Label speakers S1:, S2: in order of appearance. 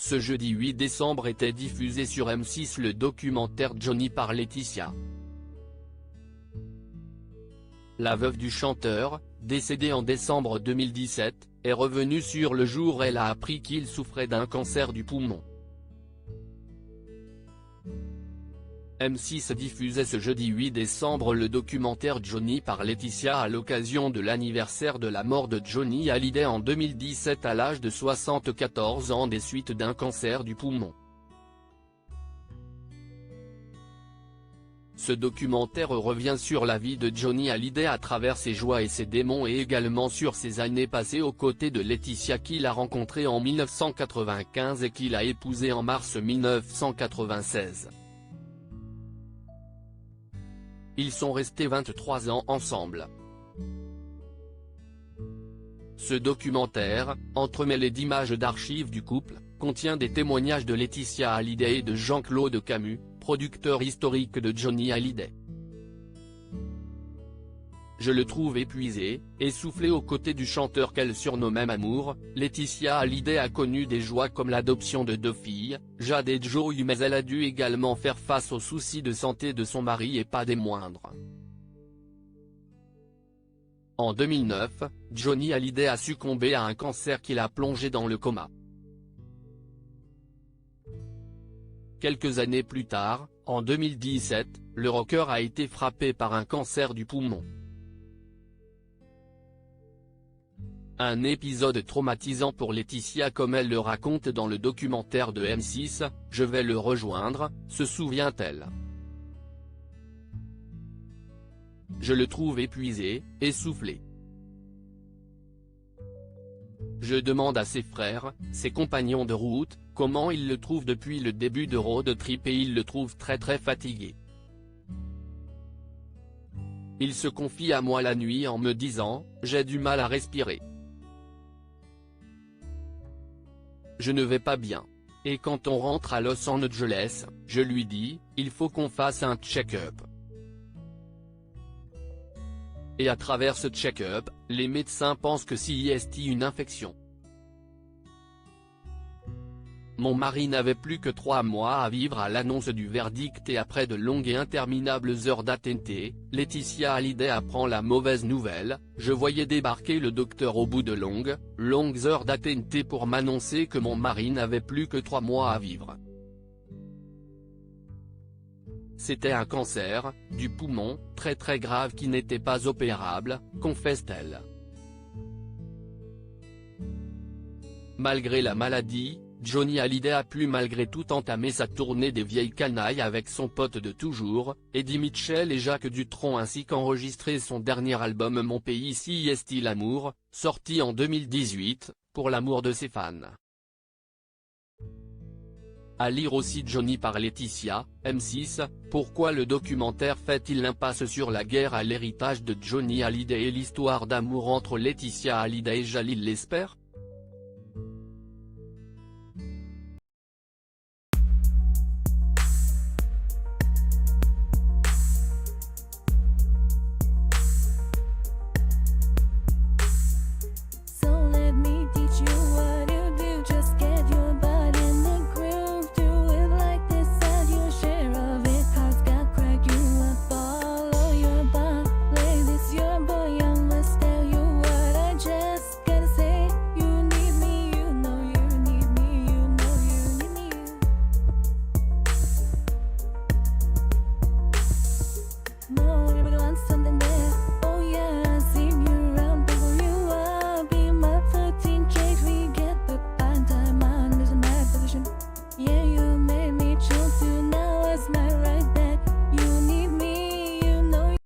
S1: Ce jeudi 8 décembre était diffusé sur M6 le documentaire Johnny par Laetitia. La veuve du chanteur, décédée en décembre 2017, est revenue sur le jour où elle a appris qu'il souffrait d'un cancer du poumon. M6 diffusait ce jeudi 8 décembre le documentaire Johnny par Laetitia à l'occasion de l'anniversaire de la mort de Johnny Hallyday en 2017 à l'âge de 74 ans des suites d'un cancer du poumon. Ce documentaire revient sur la vie de Johnny Hallyday à travers ses joies et ses démons et également sur ses années passées aux côtés de Laetitia qu'il a rencontrée en 1995 et qu'il a épousée en mars 1996. Ils sont restés 23 ans ensemble. Ce documentaire, entremêlé d'images d'archives du couple, contient des témoignages de Laetitia Hallyday et de Jean-Claude Camus, producteur historique de Johnny Hallyday. Je le trouve épuisé, essoufflé aux côtés du chanteur qu'elle surnommait Amour. Laetitia Hallyday a connu des joies comme l'adoption de 2 filles, Jade et Joy, mais elle a dû également faire face aux soucis de santé de son mari et pas des moindres. En 2009, Johnny Hallyday a succombé à un cancer qui l'a plongé dans le coma. Quelques années plus tard, en 2017, le rocker a été frappé par un cancer du poumon. Un épisode traumatisant pour Laetitia comme elle le raconte dans le documentaire de M6, Je vais le rejoindre, se souvient-elle. Je le trouve épuisé, essoufflé. Je demande à ses frères, ses compagnons de route, comment ils le trouvent depuis le début de Road Trip et ils le trouvent très fatigué. Il se confie à moi la nuit en me disant, j'ai du mal à respirer. Je ne vais pas bien. Et quand on rentre à Los Angeles, je lui dis, il faut qu'on fasse un check-up. Et à travers ce check-up, les médecins pensent que c'est une infection. Mon mari n'avait plus que 3 mois à vivre à l'annonce du verdict et après de longues et interminables heures d'attente, Laetitia Hallyday apprend la mauvaise nouvelle. Je voyais débarquer le docteur au bout de longues heures d'attente pour m'annoncer que mon mari n'avait plus que 3 mois à vivre. C'était un cancer du poumon, très grave qui n'était pas opérable, confesse-t-elle. Malgré la maladie, Johnny Hallyday a pu malgré tout entamer sa tournée des vieilles canailles avec son pote de toujours, Eddie Mitchell et Jacques Dutronc ainsi qu'enregistrer son dernier album Mon pays c'est l'amour, sorti en 2018, pour l'amour de ses fans. À lire aussi Johnny par Laetitia, M6, pourquoi le documentaire fait-il l'impasse sur la guerre à l'héritage de Johnny Hallyday et l'histoire d'amour entre Laetitia Hallyday et Jalil l'espère?